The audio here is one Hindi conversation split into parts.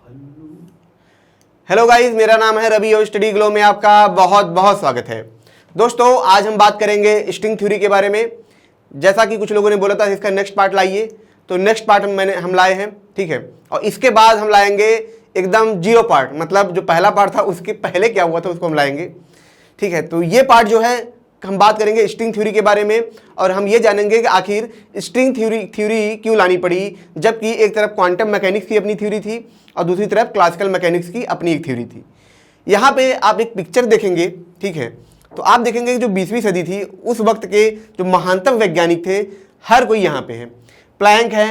हेलो गाइस, मेरा नाम है रवि और स्टडी ग्लो में आपका बहुत बहुत स्वागत है। दोस्तों, आज हम बात करेंगे स्ट्रिंग थ्योरी के बारे में। जैसा कि कुछ लोगों ने बोला था इसका नेक्स्ट पार्ट लाइए, तो नेक्स्ट पार्ट हम लाए हैं, ठीक है। और इसके बाद हम लाएंगे एकदम जीरो पार्ट, मतलब जो पहला पार्ट था उसके पहले क्या हुआ था उसको हम लाएंगे, ठीक है। तो ये पार्ट जो है हम बात करेंगे स्ट्रिंग थ्योरी के बारे में, और हम ये जानेंगे कि आखिर स्ट्रिंग थ्योरी क्यों लानी पड़ी, जबकि एक तरफ क्वांटम मैकेनिक्स की अपनी थ्योरी थी और दूसरी तरफ क्लासिकल मैकेनिक्स की अपनी एक थ्योरी थी। यहाँ पे आप एक पिक्चर देखेंगे, ठीक है, तो आप देखेंगे कि जो 20वीं सदी थी उस वक्त के जो महानतम वैज्ञानिक थे हर कोई यहाँ पे है। प्लैंक है,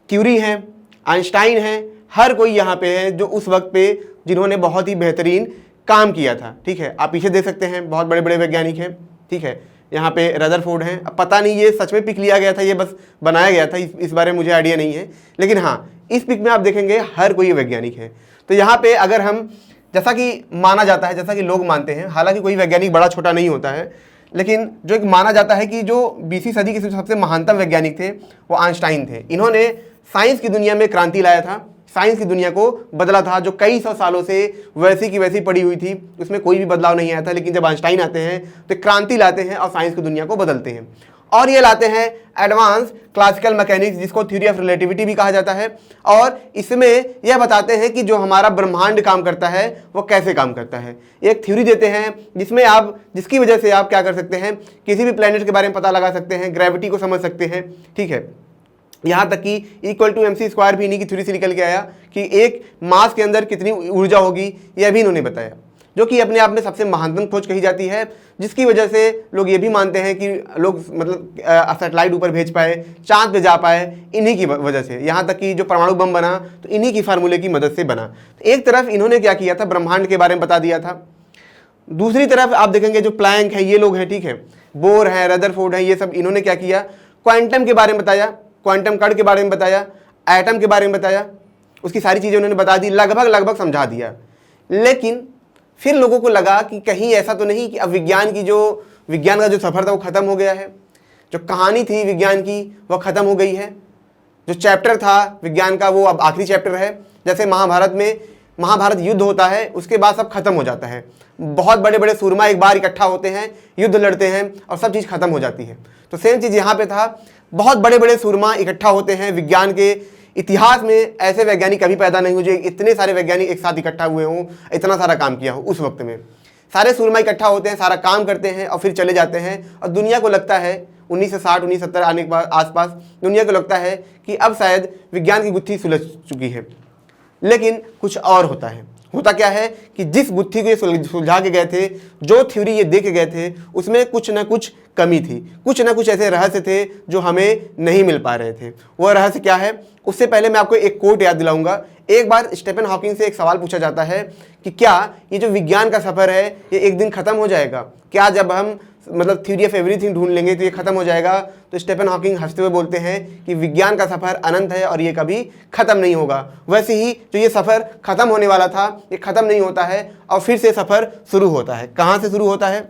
क्यूरी है, आइंस्टाइन है, हर कोई यहाँ पे है जो उस वक्त पे जिन्होंने बहुत ही बेहतरीन काम किया था, ठीक है। आप पीछे देख सकते हैं बहुत बड़े बड़े वैज्ञानिक हैं, ठीक है। यहाँ पे रदरफोर्ड हैं। अब पता नहीं ये सच में पिक लिया गया था, ये बस बनाया गया था, इस बारे में मुझे आइडिया नहीं है, लेकिन हाँ इस पिक में आप देखेंगे हर कोई वैज्ञानिक है। तो यहाँ पे अगर हम, जैसा कि माना जाता है, जैसा कि लोग मानते हैं, हालांकि कोई वैज्ञानिक बड़ा छोटा नहीं होता है, लेकिन जो एक माना जाता है कि जो 20वीं सदी के सबसे महानतम वैज्ञानिक थे वो आइंस्टाइन थे। इन्होंने साइंस की दुनिया में क्रांति लाया था, साइंस की दुनिया को बदला था, जो कई सौ सालों से वैसी की वैसी पड़ी हुई थी, उसमें कोई भी बदलाव नहीं आया था। लेकिन जब आइंस्टाइन आते हैं तो क्रांति लाते हैं और साइंस की दुनिया को बदलते हैं, और ये लाते हैं एडवांस क्लासिकल मैकेनिक्स, जिसको थ्योरी ऑफ रिलेटिविटी भी कहा जाता है। और इसमें यह बताते हैं कि जो हमारा ब्रह्मांड काम करता है वो कैसे काम करता है। एक थ्योरी देते हैं जिसकी वजह से आप क्या कर सकते हैं, किसी भी प्लेनेट के बारे में पता लगा सकते हैं, ग्रेविटी को समझ सकते हैं, ठीक है। यहाँ तक कि इक्वल टू mc² भी इन्हीं की थ्योरी से निकल के आया कि एक मास के अंदर कितनी ऊर्जा होगी, यह भी इन्होंने बताया, जो कि अपने आप में सबसे महानतम खोज कही जाती है, जिसकी वजह से लोग ये भी मानते हैं कि लोग मतलब सैटेलाइट ऊपर भेज पाए, चांद पे जा पाए, इन्हीं की वजह से। यहाँ तक कि जो परमाणु बम बना तो इन्हीं की फार्मूले की मदद से बना। तो एक तरफ इन्होंने क्या किया था, ब्रह्मांड के बारे में बता दिया था। दूसरी तरफ आप देखेंगे जो प्लैंक है, ये लोग हैं, ठीक है, बोर है, रदरफोर्ड है, ये सब इन्होंने क्या किया, क्वांटम के बारे में बताया, क्वांटम कण के बारे में बताया, एटम के बारे में बताया, उसकी सारी चीज़ें उन्होंने बता दी, लगभग समझा दिया। लेकिन फिर लोगों को लगा कि कहीं ऐसा तो नहीं कि अब विज्ञान का जो सफ़र था वो ख़त्म हो गया है, जो कहानी थी विज्ञान की वह ख़त्म हो गई है, जो चैप्टर था विज्ञान का वो अब आखिरी चैप्टर है। जैसे महाभारत युद्ध होता है, उसके बाद सब खत्म हो जाता है, बहुत बड़े बड़े सूरमा एक बार इकट्ठा होते हैं, युद्ध लड़ते हैं और सब चीज़ खत्म हो जाती है। तो सेम चीज़ यहाँ पे था, बहुत बड़े बड़े सूरमा इकट्ठा होते हैं। विज्ञान के इतिहास में ऐसे वैज्ञानिक कभी पैदा नहीं हुए जो इतने सारे वैज्ञानिक एक साथ इकट्ठा हुए हों, इतना सारा काम किया हो। उस वक्त में सारे सूरमा इकट्ठा होते हैं, सारा काम करते हैं और फिर चले जाते हैं। और दुनिया को लगता है 1960 1970 आने के बाद आसपास दुनिया को लगता है कि अब शायद विज्ञान की गुत्थी सुलझ चुकी है, लेकिन कुछ और होता है। होता क्या है कि जिस गुत्थी को ये सुलझा के गए थे, जो थ्योरी ये दे के गए थे, उसमें कुछ ना कुछ कमी थी, कुछ ना कुछ ऐसे रहस्य थे जो हमें नहीं मिल पा रहे थे। वो रहस्य क्या है, उससे पहले मैं आपको एक कोट याद दिलाऊंगा। एक बार स्टीफन हॉकिंग से एक सवाल पूछा जाता है कि क्या ये जो विज्ञान का सफ़र है ये एक दिन ख़त्म हो जाएगा, क्या जब हम मतलब थ्योरी ऑफ एवरीथिंग ढूंढ लेंगे तो ये ख़त्म हो जाएगा। तो स्टीफन हॉकिंग हंसते हुए बोलते हैं कि विज्ञान का सफ़र अनंत है और ये कभी ख़त्म नहीं होगा। वैसे ही जो ये सफ़र ख़त्म होने वाला था ये ख़त्म नहीं होता है और फिर से सफ़र शुरू होता है। कहाँ से शुरू होता है?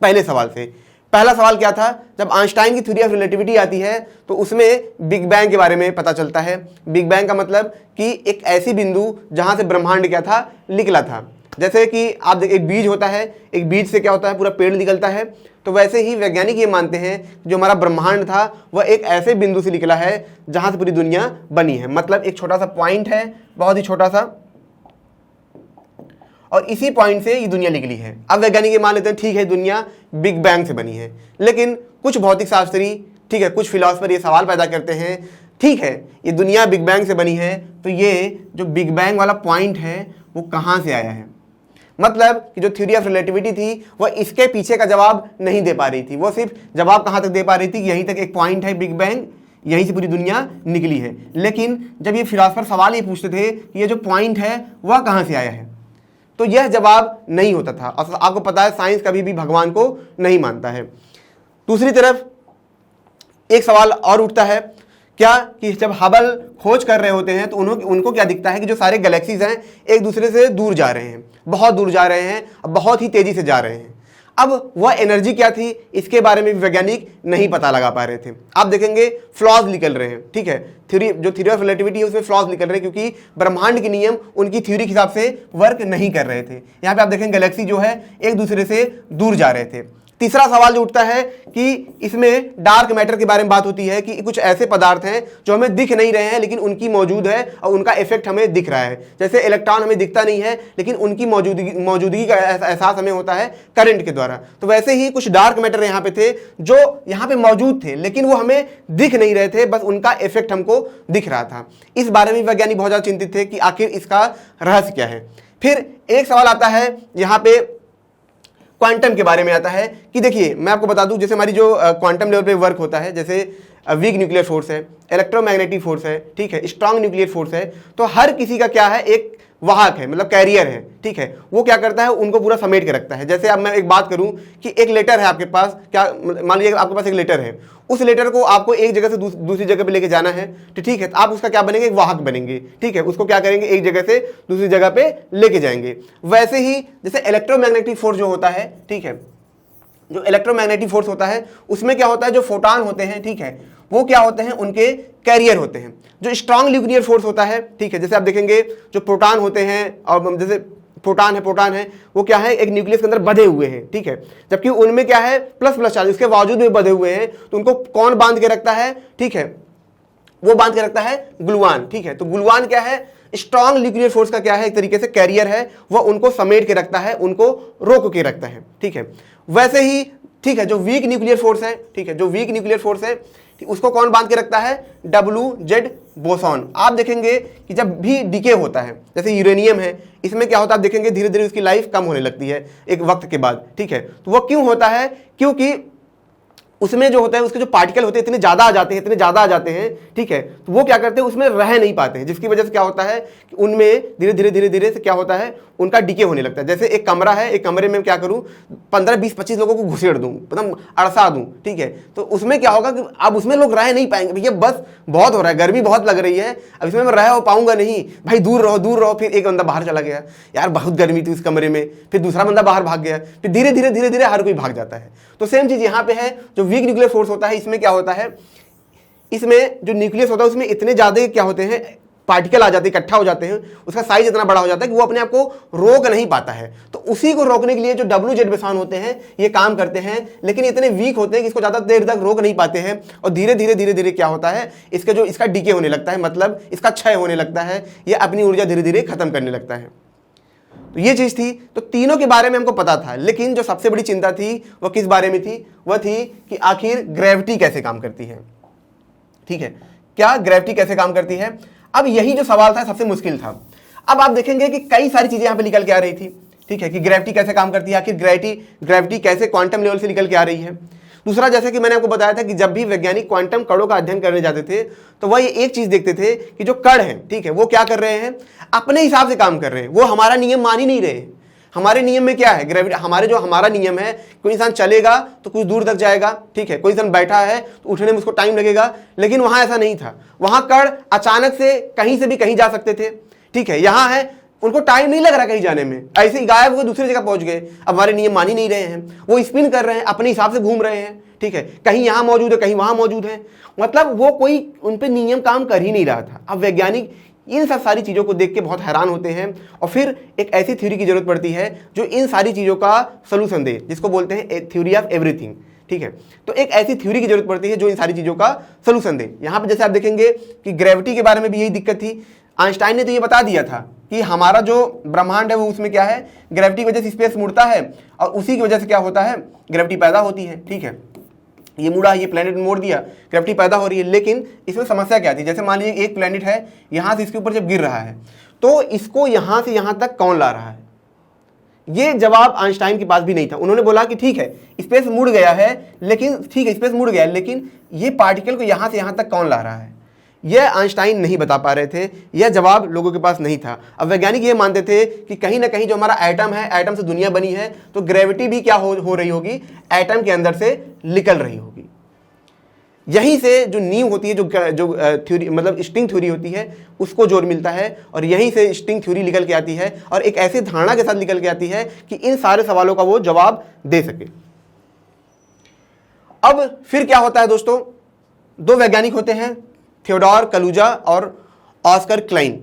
पहले सवाल से। पहला सवाल क्या था, जब आइंस्टाइन की थ्योरी ऑफ रिलेटिविटी आती है तो उसमें बिग बैंग के बारे में पता चलता है। बिग बैंग का मतलब कि एक ऐसी बिंदु जहाँ से ब्रह्मांड क्या था, निकला था। जैसे कि आप देख, एक बीज होता है, एक बीज से क्या होता है, पूरा पेड़ निकलता है। तो वैसे ही वैज्ञानिक ये मानते हैं जो हमारा ब्रह्मांड था वह एक ऐसे बिंदु से निकला है जहाँ से पूरी दुनिया बनी है। मतलब एक छोटा सा पॉइंट है, बहुत ही छोटा सा, और इसी पॉइंट से ये दुनिया निकली है। अब वैज्ञानिक ये मान लेते हैं ठीक है दुनिया बिग बैंग से बनी है, लेकिन कुछ भौतिक शास्त्री, ठीक है, कुछ फिलोसफर ये सवाल पैदा करते हैं, ठीक है ये दुनिया बिग बैंग से बनी है तो ये जो बिग बैंग वाला पॉइंट है वो कहाँ से आया है। मतलब कि जो थ्योरी ऑफ रिलेटिविटी थी वह इसके पीछे का जवाब नहीं दे पा रही थी, वो सिर्फ जवाब कहाँ तक दे पा रही थी कि यहीं तक एक पॉइंट है बिग बैंग, यहीं से पूरी दुनिया निकली है। लेकिन जब ये फिलोसफर सवाल ये पूछते थे कि ये जो पॉइंट है वह कहाँ से आया है, तो यह जवाब नहीं होता था। और आपको पता है साइंस कभी भी भगवान को नहीं मानता है। दूसरी तरफ एक सवाल और उठता है क्या कि जब हबल खोज कर रहे होते हैं तो उनको क्या दिखता है कि जो सारे गैलेक्सीज हैं एक दूसरे से दूर जा रहे हैं, बहुत दूर जा रहे हैं और बहुत ही तेज़ी से जा रहे हैं। अब वह एनर्जी क्या थी इसके बारे में भी वैज्ञानिक नहीं पता लगा पा रहे थे। आप देखेंगे फ्लॉज निकल रहे हैं, ठीक है, थ्योरी ऑफ रिलेटिविटी है उसमें फ्लॉज निकल रहे हैं क्योंकि ब्रह्मांड के नियम उनकी थ्योरी के हिसाब से वर्क नहीं कर रहे थे। यहाँ पे आप देखेंगे गैलेक्सी जो है एक दूसरे से दूर जा रहे थे। तीसरा सवाल जो उठता है कि इसमें डार्क मैटर के बारे में बात होती है कि कुछ ऐसे पदार्थ हैं जो हमें दिख नहीं रहे हैं लेकिन उनकी मौजूद है और उनका इफेक्ट हमें दिख रहा है। जैसे इलेक्ट्रॉन हमें दिखता नहीं है लेकिन उनकी मौजूदगी का एहसास हमें होता है करंट के द्वारा। तो वैसे ही कुछ डार्क मैटर यहाँ पे थे जो यहाँ पे मौजूद थे लेकिन वो हमें दिख नहीं रहे थे, बस उनका इफेक्ट हमको दिख रहा था। इस बारे में वैज्ञानिक बहुत ज़्यादा चिंतित थे कि आखिर इसका रहस्य क्या है। फिर एक सवाल आता है यहाँ पे क्वांटम के बारे में आता है कि देखिए मैं आपको बता दूं, जैसे हमारी जो क्वांटम लेवल पे वर्क होता है, जैसे वीक न्यूक्लियर फोर्स है, इलेक्ट्रोमैग्नेटिक फोर्स है, ठीक है, स्ट्रांग न्यूक्लियर फोर्स है, तो हर किसी का क्या है एक वाहक है, मतलब कैरियर है, ठीक है, वो क्या करता है उनको पूरा समेट के रखता है। जैसे अब मैं एक बात करूं कि एक लेटर है आपके पास, क्या मान लीजिए आपके पास एक लेटर है, उस लेटर को आपको एक जगह से दूसरी जगह पे लेके जाना है, तो ठीक है, तो आप उसका क्या बनेंगे, एक वाहक बनेंगे, ठीक है, उसको क्या करेंगे एक जगह से दूसरी जगह पे लेके जाएंगे। वैसे ही जैसे इलेक्ट्रोमैग्नेटिक फोर्स जो होता है, ठीक है, जो इलेक्ट्रोमैग्नेटिक फोर्स होता है उसमें क्या होता है, जो फोटॉन होते हैं, ठीक है, वो क्या होते हैं उनके कैरियर होते हैं। जो स्ट्रांग न्यूक्लियर फोर्स होता है, ठीक है, जैसे आप देखेंगे जो प्रोटॉन होते हैं और जैसे प्रोटॉन है वो क्या है एक न्यूक्लियस के अंदर बंधे हुए हैं, ठीक है, जबकि उनमें क्या है प्लस प्लस चार्ज, उसके बावजूद भी बंधे हुए हैं, तो उनको कौन बांध के रखता है, ठीक है, वो बांध के रखता है ग्लूऑन, ठीक है। तो ग्लूऑन क्या है, स्ट्रांग न्यूक्लियर फोर्स का क्या है एक तरीके से कैरियर है, वह उनको समेट के रखता है, उनको रोक के रखता है, ठीक है। वैसे ही ठीक है जो वीक न्यूक्लियर फोर्स है, ठीक है, जो वीक न्यूक्लियर फोर्स है उसको कौन बांध के रखता है, WZ बोसॉन। आप देखेंगे कि जब भी डीके होता है, जैसे यूरेनियम है, इसमें क्या होता है आप देखेंगे धीरे धीरे उसकी लाइफ कम होने लगती है एक वक्त के बाद, ठीक है। तो वो क्यों होता है, क्योंकि उसमें जो होता है उसके जो पार्टिकल होते हैं इतने ज़्यादा आ जाते हैं, ठीक है, तो वो क्या करते हैं उसमें रह नहीं पाते हैं, जिसकी वजह से क्या होता है कि उनमें धीरे धीरे से क्या होता है उनका डीके होने लगता है। जैसे एक कमरा है, एक कमरे में क्या करूं 15 20 25 लोगों को घुसेड़ दूं, मतलब अड़सा दूं, ठीक है, तो उसमें क्या होगा कि अब उसमें लोग रह नहीं पाएंगे, भैया बस बहुत हो रहा है, गर्मी बहुत लग रही है, अब इसमें मैं रह हो पाऊंगा नहीं, भाई दूर रहो। फिर एक बंदा बाहर चला गया, यार बहुत गर्मी थी उस कमरे में, फिर दूसरा बंदा बाहर भाग गया, फिर धीरे धीरे हर कोई भाग जाता है। तो सेम चीज यहाँ पे है, जो वीक न्यूक्लियर फोर्स होता है इसमें क्या होता है, इसमें जो न्यूक्लियस होता है उसमें इतने ज्यादा क्या होते हैं पार्टिकल आ जाते हैं, इकट्ठा हो जाते हैं, उसका साइज इतना बड़ा हो जाता है कि वो अपने आप को रोक नहीं पाता है। तो उसी को रोकने के लिए जो WZ बोसॉन होते हैं ये काम करते हैं, लेकिन इतने वीक होते हैं कि इसको ज्यादा देर तक रोक नहीं पाते हैं और धीरे धीरे क्या होता है इसका डीके होने लगता है, मतलब इसका क्षय होने लगता है, ये अपनी ऊर्जा धीरे धीरे खत्म करने लगता है। तो ये चीज थी, तो तीनों के बारे में हमको पता था, लेकिन जो सबसे बड़ी चिंता थी वह किस बारे में थी, वह थी कि आखिर ग्रेविटी कैसे काम करती है, ठीक है, क्या ग्रेविटी कैसे काम करती है। अब यही जो सवाल था सबसे मुश्किल था। अब आप देखेंगे कि कई सारी चीजें यहां पे निकल के आ रही थी, ठीक है, कि ग्रेविटी कैसे काम करती है, आखिर ग्रेविटी कैसे क्वांटम लेवल से निकल के आ रही है। दूसरा, जैसे कि मैंने आपको बताया था कि जब भी वैज्ञानिक क्वांटम कणों का अध्ययन करने जाते थे तो वह ये एक चीज देखते थे कि जो कण है, ठीक है, वो क्या कर रहे हैं, अपने हिसाब से काम कर रहे हैं, वो हमारा नियम मान ही नहीं रहे। हमारे नियम में क्या है, ग्रेविटी, हमारा नियम है, कोई इंसान चलेगा तो कुछ दूर तक जाएगा, ठीक है, कोई इंसान बैठा है तो उठने में उसको टाइम लगेगा, लेकिन वहां ऐसा नहीं था, वहां कण अचानक से भी कहीं जा सकते थे, ठीक है। यहां है उनको टाइम नहीं लग रहा कहीं जाने में, ऐसे ही गायब हुए दूसरी जगह पहुंच गए। अब हमारे नियम मान ही नहीं रहे हैं, वो स्पिन कर रहे हैं, अपने हिसाब से घूम रहे हैं, ठीक है, कहीं यहां मौजूद है कहीं वहां मौजूद है, मतलब वो कोई उन पे नियम काम कर ही नहीं रहा था। अब वैज्ञानिक इन सब सारी चीज़ों को देख के बहुत हैरान होते हैं और फिर एक ऐसी थ्योरी की जरूरत पड़ती है जो इन सारी चीज़ों का सलूशन दे, जिसको बोलते हैं थ्योरी ऑफ एवरीथिंग, ठीक है। तो एक ऐसी थ्योरी की जरूरत पड़ती है जो इन सारी चीज़ों का सलूशन दे। यहाँ पे जैसे आप देखेंगे कि ग्रेविटी के बारे में भी यही दिक्कत थी। आइंस्टाइन ने तो ये बता दिया था कि हमारा जो ब्रह्मांड है वो उसमें क्या है, ग्रेविटी की वजह से स्पेस मुड़ता है और उसी की वजह से क्या होता है, ग्रेविटी पैदा होती है, ठीक है। ये मुड़ा, ये प्लेनेट मोड़ दिया, ग्रेविटी पैदा हो रही है। लेकिन इसमें समस्या क्या थी, जैसे मान लीजिए एक प्लेनेट है, यहाँ से इसके ऊपर जब गिर रहा है तो इसको यहाँ से यहाँ तक कौन ला रहा है, ये जवाब आइंस्टाइन के पास भी नहीं था। उन्होंने बोला कि ठीक है स्पेस मुड़ गया है, लेकिन ठीक है स्पेस मुड़ गया है, लेकिन ये पार्टिकल को यहाँ से यहाँ तक कौन ला रहा है, यह आइंस्टाइन नहीं बता पा रहे थे, यह जवाब लोगों के पास नहीं था। अब वैज्ञानिक ये मानते थे कि कहीं ना कहीं जो हमारा एटम है, एटम से दुनिया बनी है, तो ग्रेविटी भी क्या हो रही होगी, एटम के अंदर से निकल रही होगी। यहीं से जो नींव होती है, जो थ्योरी मतलब स्ट्रिंग थ्योरी होती है, उसको जोर मिलता है और यहीं से स्ट्रिंग थ्योरी निकल के आती है और एक ऐसी धारणा के साथ निकल के आती है कि इन सारे सवालों का वो जवाब दे सके। अब फिर क्या होता है दोस्तों, दो वैज्ञानिक होते हैं, थियोडोर कलूजा और ऑस्कर क्लाइन।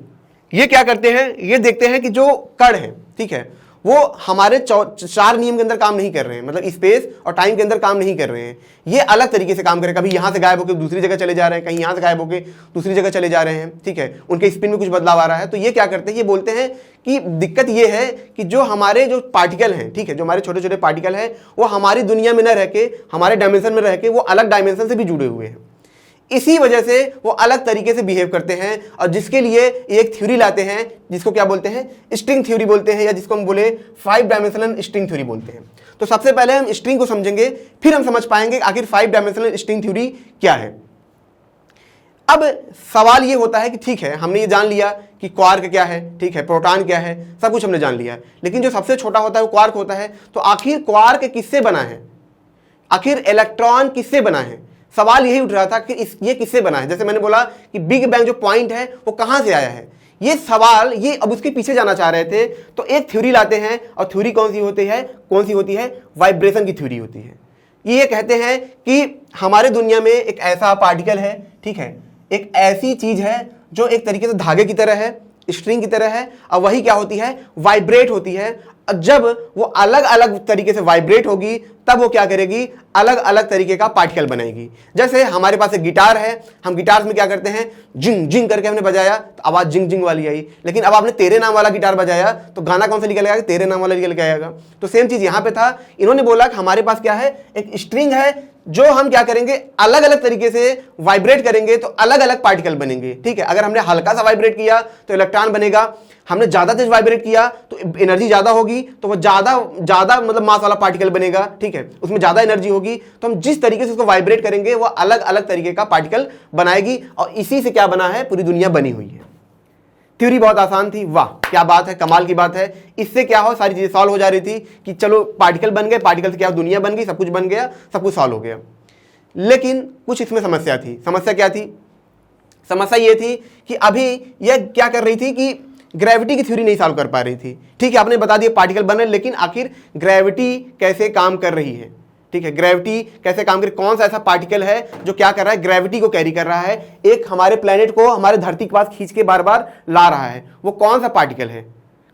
ये क्या करते हैं, ये देखते हैं कि जो कण है, ठीक है, वो हमारे 4 नियम के अंदर काम नहीं कर रहे हैं, मतलब स्पेस और टाइम के अंदर काम नहीं कर रहे हैं, ये अलग तरीके से काम कर रहे हैं। कभी यहां से गायब होकर दूसरी जगह चले जा रहे हैं, कहीं यहां से गायब होकर दूसरी जगह चले जा रहे हैं, ठीक है, उनके स्पिन में कुछ बदलाव आ रहा है। तो ये क्या करते हैं, ये बोलते हैं कि दिक्कत ये है कि जो हमारे जो पार्टिकल हैं, ठीक है, जो हमारे छोटे छोटे पार्टिकल हैं, वो हमारी दुनिया में न रह के, हमारे डायमेंशन में रह के, वो अलग डायमेंशन से भी जुड़े हुए हैं। इसी वजह से वो अलग तरीके से बिहेव करते हैं और जिसके लिए एक थ्योरी लाते हैं जिसको क्या बोलते हैं, स्ट्रिंग थ्योरी बोलते हैं, या जिसको हम बोले 5 डायमेंशनल स्ट्रिंग थ्योरी बोलते हैं। तो सबसे पहले हम स्ट्रिंग को समझेंगे, फिर हम समझ पाएंगे आखिर 5 डायमेंशनल स्ट्रिंग थ्योरी क्या है। अब सवाल ये होता है कि ठीक है, हमने ये जान लिया कि क्वार्क क्या है, ठीक है, प्रोटॉन क्या है, सब कुछ हमने जान लिया, लेकिन जो सबसे छोटा होता है वो क्वार्क होता है। तो आखिर क्वार्क किससे बना है, आखिर इलेक्ट्रॉन किससे बना है, सवाल यही उठ रहा था कि ये किससे बना है। जैसे मैंने बोला कि बिग बैंग जो पॉइंट है वो कहां से आया है, ये सवाल, ये अब उसके पीछे जाना चाह रहे थे। तो एक थ्योरी लाते हैं और थ्योरी कौन सी होती है, वाइब्रेशन की थ्योरी होती है। ये कहते हैं कि हमारे दुनिया में एक ऐसा पार्टिकल है, ठीक है, एक ऐसी चीज है जो एक तरीके से धागे की तरह है, स्ट्रिंग की तरह है, और वही क्या होती है, वाइब्रेट होती है। जब वो अलग अलग तरीके से वाइब्रेट होगी तब वो क्या करेगी, अलग अलग तरीके का पार्टिकल बनाएगी। जैसे हमारे पास एक गिटार है, हम गिटार में क्या करते हैं, जिंग जिंग करके हमने बजाया तो आवाज जिंग जिंग वाली आई, लेकिन अब आपने तेरे नाम वाला गिटार बजाया तो गाना कौन सा निकल आएगा, तेरे नाम वाला निकल के आएगा। तो सेम चीज यहां पे था, इन्होंने बोला कि हमारे पास क्या है, एक स्ट्रिंग है जो हम क्या करेंगे, अलग अलग तरीके से वाइब्रेट करेंगे तो अलग अलग पार्टिकल बनेंगे, ठीक है। अगर हमने हल्का सा वाइब्रेट किया तो इलेक्ट्रॉन बनेगा, हमने ज्यादा तेज वाइब्रेट किया तो एनर्जी ज्यादा होगी, तो वो ज्यादा मतलब मास वाला पार्टिकल बनेगा, ठीक है, उसमें ज्यादा एनर्जी होगी। तो हम जिस तरीके से उसको वाइब्रेट करेंगे वो अलग अलग तरीके का पार्टिकल बनाएगी, और इसी से क्या बना है, पूरी दुनिया बनी हुई है। थ्योरी बहुत आसान थी, वाह क्या बात है, कमाल की बात है। इससे क्या हो, सारी चीजें सॉल्व हो जा रही थी कि चलो पार्टिकल बन गए, पार्टिकल से क्या दुनिया बन गई, सब कुछ बन गया, सब कुछ सॉल्व हो गया। लेकिन कुछ इसमें समस्या थी। समस्या क्या थी, समस्या ये थी कि अभी यह क्या कर रही थी कि ग्रेविटी की थ्योरी नहीं सॉल्व कर पा रही थी। ठीक है, आपने बता दिया पार्टिकल बन रहे, लेकिन आखिर ग्रेविटी कैसे काम कर रही है, ठीक है, ग्रेविटी कैसे काम कर रही, कौन सा ऐसा पार्टिकल है जो क्या कर रहा है, ग्रेविटी को कैरी कर रहा है, एक हमारे प्लेनेट को हमारे धरती के पास खींच के बार बार ला रहा है, वो कौन सा पार्टिकल है,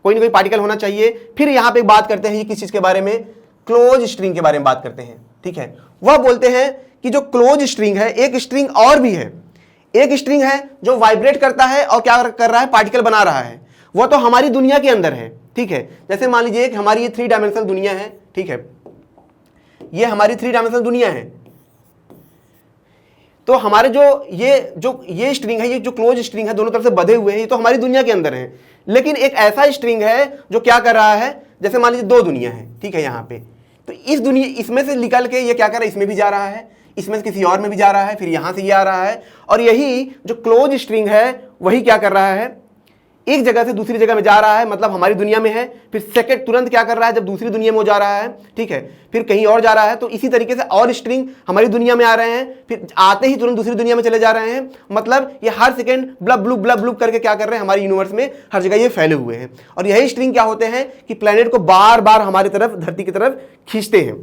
कोई ना कोई पार्टिकल होना चाहिए। फिर यहाँ पे बात करते हैं किस चीज के बारे में, क्लोज स्ट्रिंग के बारे में बात करते हैं, ठीक है। वह बोलते हैं कि जो क्लोज स्ट्रिंग है, एक स्ट्रिंग और भी है, एक स्ट्रिंग है जो वाइब्रेट करता है और क्या कर रहा है, पार्टिकल बना रहा है, वो तो हमारी दुनिया के अंदर है, ठीक है। जैसे मान लीजिए कि हमारी ये 3 डायमेंशनल दुनिया है, ठीक है, ये हमारी 3 डायमेंशनल दुनिया है। तो हमारे जो ये स्ट्रिंग है, ये जो क्लोज स्ट्रिंग है, दोनों तरफ से बंधे हुए हैं, ये तो हमारी दुनिया के अंदर है। लेकिन एक ऐसा स्ट्रिंग है जो क्या कर रहा है, जैसे मान लीजिए 2 दुनिया है, ठीक है, यहाँ पे तो इस दुनिया, इसमें से निकल के ये क्या कर रहा है, इसमें भी जा रहा है, इसमें से किसी और में भी जा रहा है, फिर यहां से ये आ रहा है। और यही जो क्लोज स्ट्रिंग है वही क्या कर रहा है, एक जगह से दूसरी जगह में जा रहा है, मतलब हमारी दुनिया में है, फिर सेकंड तुरंत क्या कर रहा है, जब दूसरी दुनिया में हो जा रहा है, ठीक है, फिर कहीं और जा रहा है। तो इसी तरीके से और स्ट्रिंग हमारी दुनिया में आ रहे हैं, फिर आते ही तुरंत दूसरी दुनिया में चले जा रहे हैं। मतलब ये हर सेकंड ब्लब ब्लूब करके क्या कर रहे हैं, हमारे यूनिवर्स में हर जगह ये फैले हुए हैं। और यही स्ट्रिंग क्या होते हैं कि प्लेनेट को बार बार हमारी तरफ, धरती की तरफ खींचते हैं।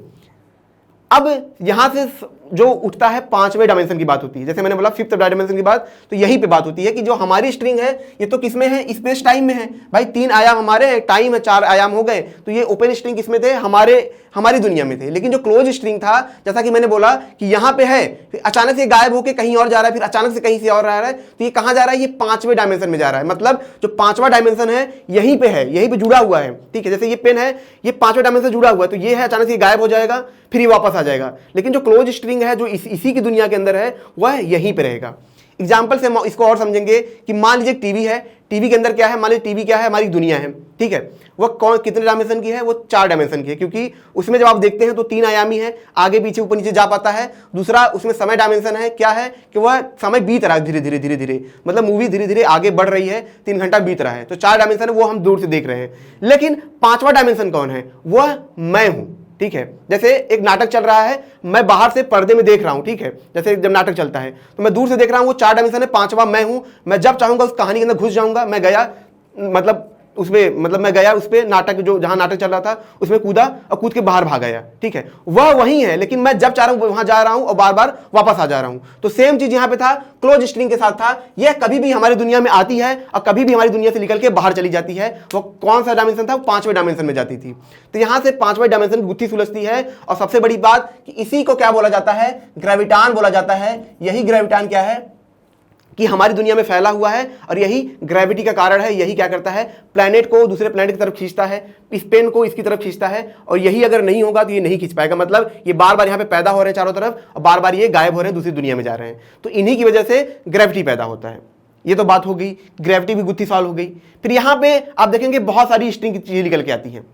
अब यहां से जो उठता है 5वें डायमेंशन की बात होती है, जैसे मैंने बोला 5th डायमेंशन की बात, तो यहीं पे बात होती है कि जो हमारी स्ट्रिंग है ये तो किसमें है, स्पेस टाइम में है। भाई 3 आयाम हमारे, टाइम है, 4 आयाम हो गए, तो ये ओपन स्ट्रिंग किसमें थे, हमारी दुनिया में थे। लेकिन जो क्लोज स्ट्रिंग था, जैसा कि मैंने बोला कि यहाँ पे है, फिर अचानक से गायब होकर कहीं और जा रहा है, फिर अचानक से कहीं से और आ रहा है, तो ये कहाँ जा रहा है, ये 5वें डायमेंशन में जा रहा है। मतलब जो 5वां डायमेंशन है यहीं पे है, यहीं पे जुड़ा हुआ है, ठीक है। जैसे ये पेन है, ये 5वें डायमेंशन से जुड़ा हुआ है, तो ये है, अचानक से गायब हो जाएगा, फिर ये वापस आ जाएगा। लेकिन जो क्लोज स्ट्रिंग है, जो इसी की दुनिया के अंदर है, वह यहीं पे रहेगा। एग्जाम्पल से इसको और समझेंगे कि मान लीजिए टीवी है, टीवी के अंदर क्या है, मान लीजिए टीवी क्या है, हमारी दुनिया है, ठीक है। वह कितने डायमेंशन की है, वो 4 डायमेंशन की है, क्योंकि उसमें जब आप देखते हैं तो 3 आयामी है, आगे पीछे ऊपर नीचे जा पाता है। दूसरा उसमें समय डायमेंशन है, क्या है कि वह समय बीत रहा है धीरे धीरे, मतलब मूवी धीरे धीरे आगे बढ़ रही है, 3 घंटा बीत रहा है, तो 4 डायमेंशन है, वो हम दूर से देख रहे हैं। लेकिन 5वां डायमेंशन कौन है, वह मैं हूं, ठीक है। जैसे एक नाटक चल रहा है, मैं बाहर से पर्दे में देख रहा हूं, ठीक है। जैसे जब नाटक चलता है तो मैं दूर से देख रहा हूं, वो 4 डायमेंशन है, 5वां मैं हूं। मैं जब चाहूंगा उस कहानी के अंदर घुस जाऊंगा। मैं गया मैं गया उस पे नाटक, जो जहां नाटक चल रहा था उसमें कूदा और कूद के बाहर भाग गया, ठीक है। वह वही है, लेकिन मैं जब चाह रहा हूं वहां जा रहा हूं और बार बार वापस आ जा रहा हूं। तो सेम चीज यहां पे था, क्लोज स्ट्रिंग के साथ था। यह कभी भी हमारी दुनिया में आती है और कभी भी हमारी दुनिया से निकल के बाहर चली जाती है। वो कौन सा डायमेंशन था? वो 5वें डायमेंशन में जाती थी। तो यहां से 5वें डायमेंशन की गुत्थी सुलझती है। और सबसे बड़ी बात कि इसी को क्या बोला जाता है? ग्रेविटान बोला जाता है। यही ग्रेविटान क्या है कि हमारी दुनिया में फैला हुआ है और यही ग्रेविटी का कारण है। यही क्या करता है? प्लैनेट को दूसरे प्लैनेट की तरफ खींचता है, इस पेन को इसकी तरफ खींचता है। और यही अगर नहीं होगा तो ये नहीं खींच पाएगा। मतलब ये बार बार यहाँ पे पैदा हो रहे हैं चारों तरफ और बार बार ये गायब हो रहे हैं, दूसरी दुनिया में जा रहे हैं। तो इन्हीं की वजह से ग्रेविटी पैदा होता है। ये तो बात हो गई, ग्रेविटी भी गुत्थी सॉल्व हो गई। फिर यहाँ पे आप देखेंगे बहुत सारी स्ट्रिंग की चीजें निकल के आती हैं।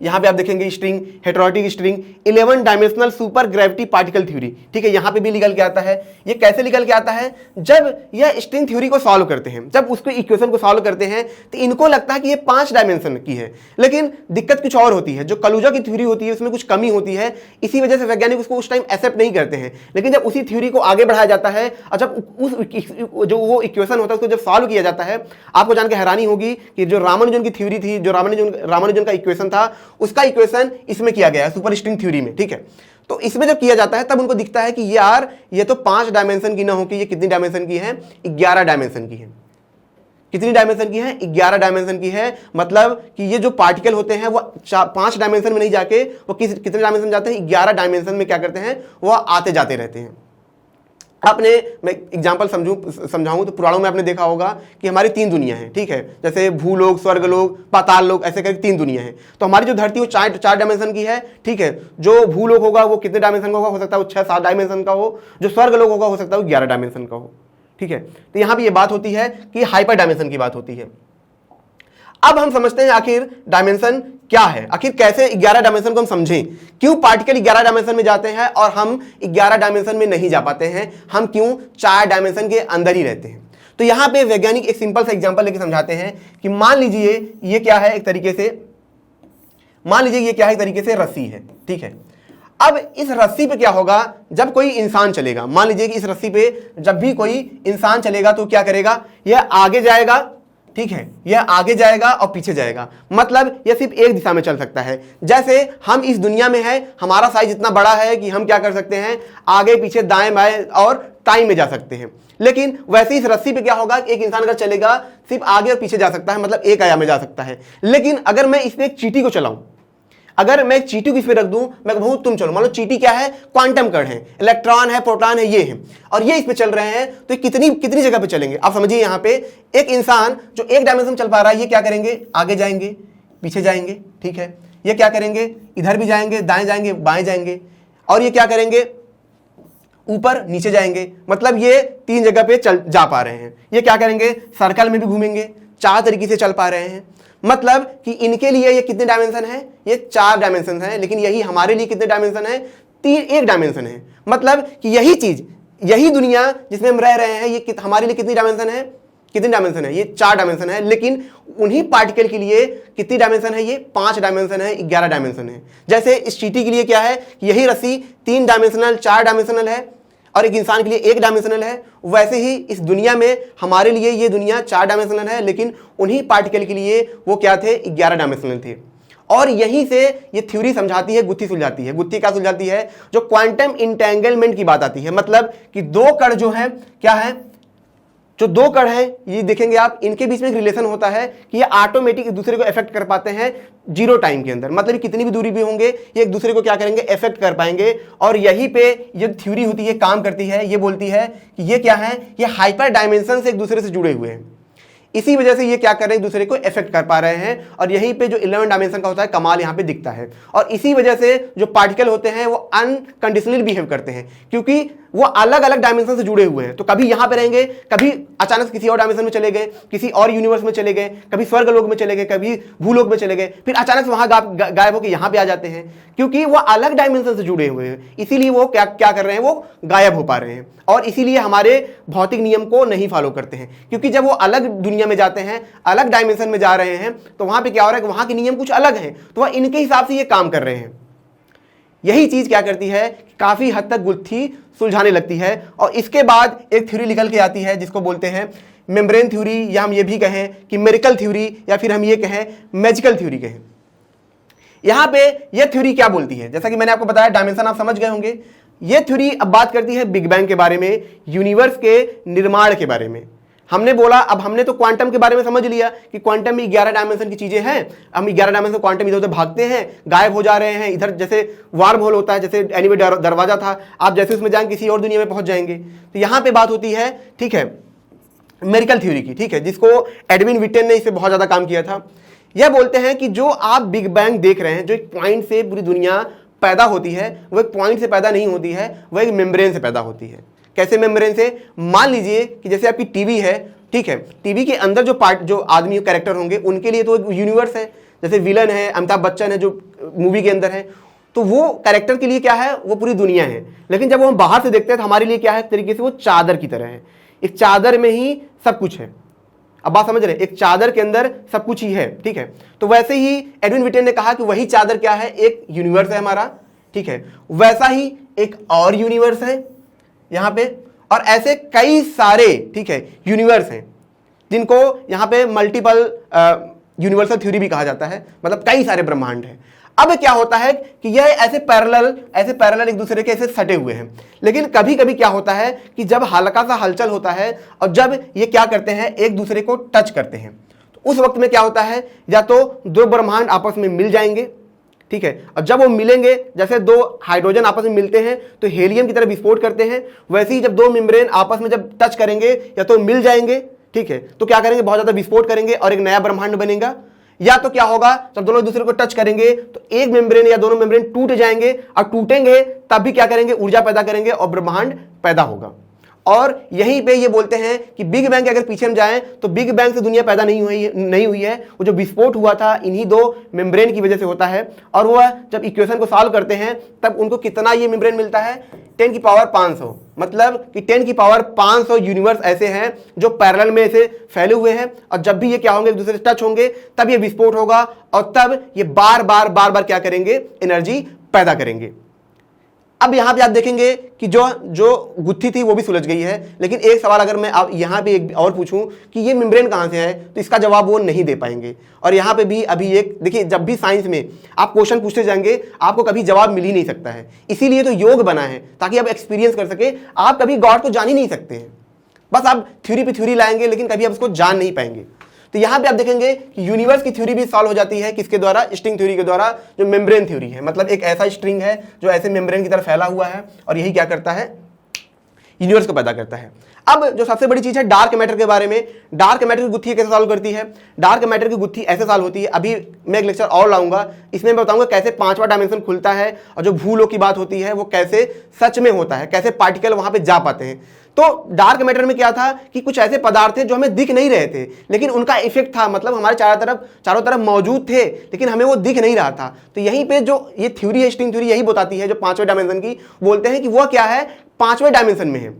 यहां पे आप देखेंगे string, heterotic string, 11 dimensional super gravity particle theory, ठीक है। यहां पे भी निकल के आता है। ये कैसे निकल के आता है? जब यह स्ट्रिंग थ्योरी को सॉल्व करते हैं, जब उसको इक्वेशन को सॉल्व करते हैं तो इनको लगता है कि ये 5 डायमेंशन की है। लेकिन दिक्कत कुछ और होती है। जो कलुजा की थ्योरी होती है उसमें कुछ कमी होती है। इसी वजह से वैज्ञानिक उसको उस टाइम एक्सेप्ट नहीं करते हैं। लेकिन जब उसी थ्योरी को आगे बढ़ाया जाता है और जब जो वो इक्वेशन होता है उसको जब सॉल्व किया जाता है, आपको जान के हैरानी होगी कि जो रामानुजन की थ्योरी थी, जो रामानुजन का इक्वेशन था, उसका इक्वेशन इसमें किया गया है सुपर स्ट्रिंग थ्योरी में, ठीक है। तो इसमें जब किया जाता है तब उनको दिखता है कि यार ये तो 5 डायमेंशन की ना हो कि ये कितनी डायमेंशन की है? 11 डायमेंशन की है। कितनी डायमेंशन की है? 11 डायमेंशन की है। मतलब कि ये जो पार्टिकल होते हैं वो 5 डायमेंशन में नहीं जाके वो कितने डायमेंशन जाते हैं? 11 डायमेंशन में क्या करते हैं? वो आते जाते रहते हैं। मैं एग्जाम्पल समझाऊं तो पुराणों में आपने देखा होगा कि हमारी 3 दुनिया है, ठीक है। जैसे भूलोक, स्वर्गलोक, पाताल लोक, ऐसे करके 3 दुनिया है। तो हमारी जो धरती वो 4 डायमेंशन की है, ठीक है। जो भूलोक होगा वो कितने डायमेंशन का होगा? हो सकता है वो 6-7 डायमेंशन का हो। जो स्वर्गलोक होगा हो सकता है वो 11 डायमेंशन का हो, ठीक है। तो यहां पर ये बात होती है कि हाइपर डायमेंशन की बात होती है। अब हम समझते हैं आखिर डायमेंशन क्या है, आखिर कैसे 11 डायमेंशन को हम समझें। क्यों पार्टिकल 11 डायमेंशन में जाते हैं और हम 11 डायमेंशन में नहीं जा पाते हैं? हम क्यों 4 डायमेंशन के अंदर ही रहते हैं? तो यहां पे वैज्ञानिक एक सिंपल सा एग्जांपल लेके समझाते हैं कि मान लीजिए ये क्या है, एक तरीके से रस्सी है, ठीक है। अब इस रस्सी पे क्या होगा? जब कोई इंसान चलेगा, मान लीजिए कि इस रस्सी पे जब भी कोई इंसान चलेगा तो क्या करेगा? यह आगे जाएगा, ठीक है। यह आगे जाएगा और पीछे जाएगा। मतलब यह सिर्फ एक दिशा में चल सकता है। जैसे हम इस दुनिया में हैं, हमारा साइज इतना बड़ा है कि हम क्या कर सकते हैं? आगे पीछे, दाएं बाएं और टाइम में जा सकते हैं। लेकिन वैसे इस रस्सी पे क्या होगा? एक इंसान अगर चलेगा सिर्फ आगे और पीछे जा सकता है, मतलब एक आयाम में जा सकता है। लेकिन अगर मैं इस पे एक चींटी को चलाऊं, अगर मैं एक चींटी को इस पे रख दूं, मैं कहूं तुम चलो, मान लो चींटी क्या है? क्वांटम कण है, इलेक्ट्रॉन है, प्रोटॉन है, ये है, और ये इस पे चल रहे हैं, तो कितनी जगह पे चलेंगे? आप समझिए, यहां पे एक इंसान जो एक डायमेंशन चल पा रहा है, ये क्या करेंगे? आगे जाएंगे, पीछे जाएंगे, ठीक है। ये क्या करेंगे? इधर भी जाएंगे, दाएं जाएंगे, बाएं जाएंगे, और ये क्या करेंगे? ऊपर नीचे जाएंगे। मतलब ये 3 जगह पे जा पा रहे हैं। ये क्या करेंगे? सर्कल में भी घूमेंगे, 4 तरीके से चल पा रहे हैं। मतलब कि इनके लिए ये कितने डायमेंशन है? ये 4 डायमेंशन है। लेकिन यही हमारे लिए कितने डायमेंशन है? 1 डायमेंशन है। मतलब कि यही चीज, यही दुनिया जिसमें हम रह रहे हैं, ये हमारे लिए कितनी डायमेंशन है? कितनी डायमेंशन है? ये 4 डायमेंशन है। लेकिन उन्हीं पार्टिकल के लिए कितनी डायमेंशन है? ये 5 डायमेंशन है, 11 डायमेंशन है। जैसे इस चींटी के लिए क्या है? यही रस्सी 3 डायमेंशनल, 4 डायमेंशनल है, और एक इंसान के लिए 1 डायमेंशनल है। वैसे ही इस दुनिया में हमारे लिए ये दुनिया 4 डायमेंशनल है, लेकिन उन्हीं पार्टिकल के लिए वो क्या थे? 11 डायमेंशनल थे। और यहीं से ये थ्योरी समझाती है, गुत्थी सुलझाती है। गुत्थी क्या सुलझाती है? जो क्वांटम इंटेंगलमेंट की बात आती है। मतलब कि 2 कण जो है, क्या है? जो 2 कण हैं, ये देखेंगे आप, इनके बीच में एक रिलेशन होता है कि ये ऑटोमेटिक एक दूसरे को इफेक्ट कर पाते हैं 0 टाइम के अंदर। मतलब कितनी भी दूरी भी होंगे, ये एक दूसरे को क्या करेंगे? इफेक्ट कर पाएंगे। और यहीं पे ये थ्योरी होती है, काम करती है। ये बोलती है कि ये क्या है? ये हाइपर डायमेंशन से एक दूसरे से जुड़े हुए हैं। इसी वजह से ये क्या कर रहे हैं? एक दूसरे को इफेक्ट कर पा रहे हैं। और यहीं पे जो 11 डायमेंशन का होता है, कमाल यहाँ पे दिखता है। और इसी वजह से जो पार्टिकल होते हैं वो अनकंडीशनली बिहेव करते हैं, क्योंकि वो अलग अलग डायमेंशन से जुड़े हुए हैं। तो कभी यहां पे रहेंगे, कभी अचानक किसी और डायमेंशन में चले गए, किसी और यूनिवर्स में चले गए, कभी स्वर्गलोक में चले गए, कभी भूलोक में चले गए, फिर अचानक से वहां गायब होकर यहां पे आ जाते हैं, क्योंकि वो अलग डायमेंशन से जुड़े हुए हैं। इसीलिए वो क्या कर रहे हैं? वो गायब हो पा रहे हैं। और इसीलिए हमारे भौतिक नियम को नहीं फॉलो करते हैं, क्योंकि जब वो अलग दुनिया में जाते हैं, अलग डायमेंशन में जा रहे हैं, तो वहां पे क्या हो रहा है कि वहां के नियम कुछ अलग हैं, तो वह इनके हिसाब से ये काम कर रहे हैं। यही चीज क्या करती है, काफी हद तक गुत्थी सुलझाने लगती है। और इसके बाद एक थ्योरी निकल के आती है जिसको बोलते हैं मेम्ब्रेन थ्योरी, या हम ये भी कहें कि मेरिकल थ्योरी, या फिर हम ये कहें मैजिकल थ्योरी कहें। यहां पे ये थ्योरी क्या बोलती है, जैसा कि मैंने आपको बताया डायमेंशन आप समझ गए होंगे। ये थ्योरी अब बात करती है बिग बैंग के बारे में, यूनिवर्स के निर्माण के बारे में। हमने बोला, अब हमने तो क्वांटम के बारे में समझ लिया कि क्वांटम में 11 डायमेंशन की चीजें हैं। हम 11 डायमेंशन क्वांटम इधर उधर भागते हैं, गायब हो जा रहे हैं, इधर जैसे वार्म होल होता है, जैसे एनीवे दरवाजा था, आप जैसे उसमें जाएंगे किसी और दुनिया में पहुंच जाएंगे। तो यहां पे बात होती है, ठीक है, मेरिकल थ्योरी की, ठीक है, जिसको एडविन विटेन ने इस पे बहुत ज्यादा काम किया था। यह बोलते हैं कि जो आप बिग बैंग देख रहे हैं, जो एक पॉइंट से पूरी दुनिया पैदा होती है, वो एक पॉइंट से पैदा नहीं होती है, वो एक मेम्ब्रेन से पैदा होती है। कैसे मेम्ब्रेन से? मान लीजिए कि जैसे आपकी टीवी है, ठीक है, टीवी के अंदर जो पार्ट, जो आदमी कैरेक्टर होंगे, उनके लिए तो एक यूनिवर्स है। जैसे विलन है, अमिताभ बच्चन है जो मूवी के अंदर है, तो वो कैरेक्टर के लिए क्या है, वो पूरी दुनिया है। लेकिन जब वो हम बाहर से देखते हैं तो हमारे लिए क्या है, तरीके से वो चादर की तरह है। एक चादर में ही सब कुछ है। अब बात समझ रहे हैं, एक चादर के अंदर सब कुछ ही है, ठीक है। तो वैसे ही एडविन विटेन ने कहा कि वही चादर क्या है, एक यूनिवर्स है हमारा, ठीक है। वैसा ही एक और यूनिवर्स है यहां पे, और ऐसे कई सारे, ठीक है, यूनिवर्स हैं जिनको यहां पे मल्टीपल यूनिवर्सल थ्योरी भी कहा जाता है, मतलब कई सारे ब्रह्मांड हैं। अब क्या होता है कि यह ऐसे पैरेलल एक दूसरे के ऐसे सटे हुए हैं। लेकिन कभी कभी क्या होता है कि जब हल्का सा हलचल होता है और जब ये क्या करते हैं, एक दूसरे को टच करते हैं, तो उस वक्त में क्या होता है, या तो दो ब्रह्मांड आपस में मिल जाएंगे, ठीक है, और जब वो मिलेंगे, जैसे दो हाइड्रोजन आपस में मिलते हैं तो हेलियम की तरह विस्फोट करते हैं, वैसे ही जब दो मेम्ब्रेन आपस में जब टच करेंगे या तो मिल जाएंगे, ठीक है, तो क्या करेंगे, बहुत ज्यादा विस्फोट करेंगे और एक नया ब्रह्मांड बनेगा। या तो क्या होगा, जब दोनों एक दूसरे को टच करेंगे तो एक मेम्ब्रेन या दोनों मेम्ब्रेन टूट जाएंगे, और टूटेंगे तब भी क्या करेंगे, ऊर्जा पैदा करेंगे और ब्रह्मांड पैदा होगा। और यहीं पे ये बोलते हैं कि बिग बैंग के अगर पीछे हम जाएं तो बिग बैंग से दुनिया पैदा नहीं हुई है। वो जो विस्फोट हुआ था इन्हीं दो मेम्ब्रेन की वजह से होता है। और वह जब इक्वेशन को सॉल्व करते हैं तब उनको कितना ये मेम्ब्रेन मिलता है, 10 की पावर 500, मतलब कि 10 की पावर 500 यूनिवर्स ऐसे हैं जो पैरेलल में ऐसे फैले हुए हैं। और जब भी ये क्या होंगे, एक दूसरे से टच होंगे, तब ये विस्फोट होगा और तब ये बार बार क्या करेंगे, एनर्जी पैदा करेंगे। अब यहां पे आप देखेंगे कि जो गुत्थी थी वो भी सुलझ गई है। लेकिन एक सवाल अगर मैं आप यहां पे एक और पूछूं कि ये मेम्ब्रेन कहां से है, तो इसका जवाब वो नहीं दे पाएंगे। और यहां पे भी अभी एक देखिए, जब भी साइंस में आप क्वेश्चन पूछते जाएंगे आपको कभी जवाब मिल ही नहीं सकता है। इसीलिए तो योग बना है, ताकि आप एक्सपीरियंस कर सके। आप कभी गॉड को जान ही नहीं सकते हैं, बस आप थ्योरी पे थ्योरी लाएंगे लेकिन कभी आप उसको जान नहीं पाएंगे। तो यहां पे आप देखेंगे कि यूनिवर्स की थ्योरी भी सॉल्व हो जाती है किसके द्वारा, स्ट्रिंग थ्योरी के द्वारा, जो मेम्ब्रेन थ्योरी है। मतलब एक ऐसा स्ट्रिंग है जो ऐसे मेम्ब्रेन की तरह फैला हुआ है और यही क्या करता है, यूनिवर्स को पैदा करता है। अब जो सबसे बड़ी चीज है डार्क मैटर के बारे में, डार्क मैटर की गुत्थी कैसे सॉल्व करती है। डार्क मैटर की गुत्थी ऐसे सॉल्व होती है, अभी मैं एक लेक्चर और लाऊंगा, इसमें मैं बताऊंगा कैसे 5वां डायमेंशन खुलता है और जो भूलों की बात होती है वो कैसे सच में होता है, कैसे पार्टिकल वहां पे जा पाते हैं। तो डार्क मैटर में क्या था कि कुछ ऐसे पदार्थ थे जो हमें दिख नहीं रहे थे, लेकिन उनका इफेक्ट था, मतलब हमारे चारों तरफ मौजूद थे, लेकिन हमें वो दिख नहीं रहा था। तो यहीं पे जो ये थ्योरी है, स्ट्रिंग थ्योरी, यही बताती है, जो 5वें डायमेंशन की, बोलते हैं कि वह क्या है, 5वें डायमेंशन में है।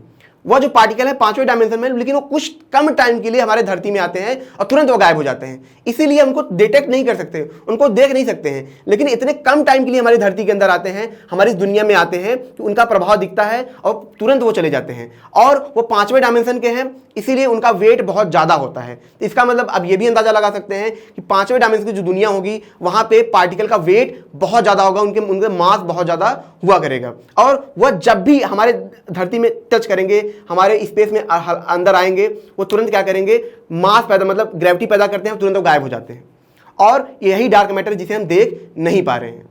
वह जो पार्टिकल है 5वें डायमेंशन में, लेकिन वो कुछ कम टाइम के लिए हमारे धरती में आते हैं और तुरंत वो गायब हो जाते हैं। इसीलिए हमको डिटेक्ट नहीं कर सकते, उनको देख नहीं सकते हैं, लेकिन इतने कम टाइम के लिए हमारी धरती के अंदर आते हैं, हमारी दुनिया में आते हैं कि उनका प्रभाव दिखता है और तुरंत वो चले जाते हैं। और वो 5वें डायमेंशन के हैं, इसीलिए उनका वेट बहुत ज्यादा होता है। तो इसका मतलब अब ये भी अंदाजा लगा सकते हैं कि 5वें डायमेंशन की जो दुनिया होगी वहां पे पार्टिकल का वेट बहुत ज्यादा होगा, उनके मास बहुत ज्यादा हुआ करेगा। और वह जब भी हमारे धरती में टच करेंगे, हमारे स्पेस में अंदर आएंगे, वो तुरंत क्या करेंगे, मास पैदा, मतलब ग्रेविटी पैदा करते हैं, तुरंत वो गायब हो जाते हैं। और यही डार्क मैटर जिसे हम देख नहीं पा रहे हैं।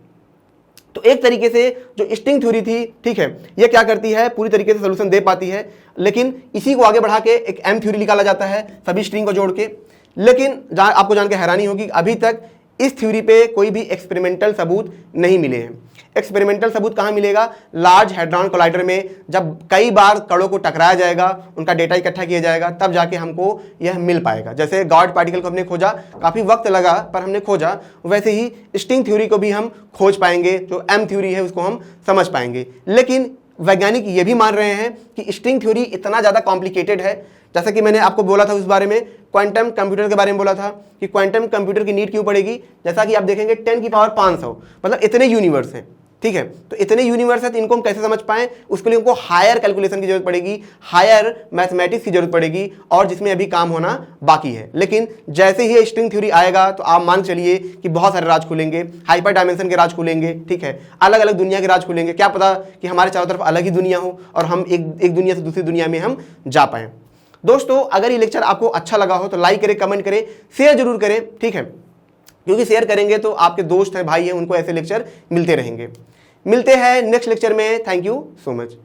तो एक तरीके से जो स्ट्रिंग थ्योरी थी, ठीक है, ये क्या करती है, पूरी तरीके से सोल्यूशन दे पाती है, लेकिन इसी को आगे बढ़ा के एक एम थ्योरी निकाला जाता है सभी स्ट्रिंग को जोड़ के। लेकिन आपको जान के हैरानी होगी, अभी तक इस थ्योरी पे कोई भी एक्सपेरिमेंटल सबूत नहीं मिले हैं। एक्सपेरिमेंटल सबूत कहाँ मिलेगा, लार्ज हैड्रॉन कोलाइडर में, जब कई बार कणों को टकराया जाएगा, उनका डेटा इकट्ठा किया जाएगा, तब जाके हमको यह मिल पाएगा। जैसे गॉड पार्टिकल को हमने खोजा, काफ़ी वक्त लगा पर हमने खोजा, वैसे ही स्ट्रिंग थ्योरी को भी हम खोज पाएंगे, जो एम थ्योरी है उसको हम समझ पाएंगे। लेकिन वैज्ञानिक ये भी मान रहे हैं कि स्ट्रिंग थ्योरी इतना ज़्यादा कॉम्प्लिकेटेड है, जैसा कि मैंने आपको बोला था उस बारे में, क्वांटम कंप्यूटर के बारे में बोला था कि क्वांटम कंप्यूटर की नीड क्यों पड़ेगी। जैसा कि आप देखेंगे 10 की पावर 500, मतलब इतने यूनिवर्स हैं, ठीक है। तो इतने यूनिवर्स है तो इनको हम कैसे समझ पाएं, उसके लिए हमको हायर कैलकुलेशन की जरूरत पड़ेगी, हायर मैथमेटिक्स की जरूरत पड़ेगी, और जिसमें अभी काम होना बाकी है। लेकिन जैसे ही ये स्ट्रिंग थ्योरी आएगा तो आप मान चलिए कि बहुत सारे राज खुलेंगे, हाइपर डायमेंशन के राज खुलेंगे, ठीक है, अलग अलग दुनिया के राज खुलेंगे। क्या पता कि हमारे चारों तरफ अलग ही दुनिया हो और हम एक दुनिया से दूसरी दुनिया में हम जा पाएं। दोस्तों अगर ये लेक्चर आपको अच्छा लगा हो तो लाइक करें, कमेंट करें, शेयर जरूर करें, ठीक है, क्योंकि शेयर करेंगे तो आपके दोस्त हैं, भाई हैं, उनको ऐसे लेक्चर मिलते रहेंगे। मिलते हैं नेक्स्ट लेक्चर में। Thank you so much.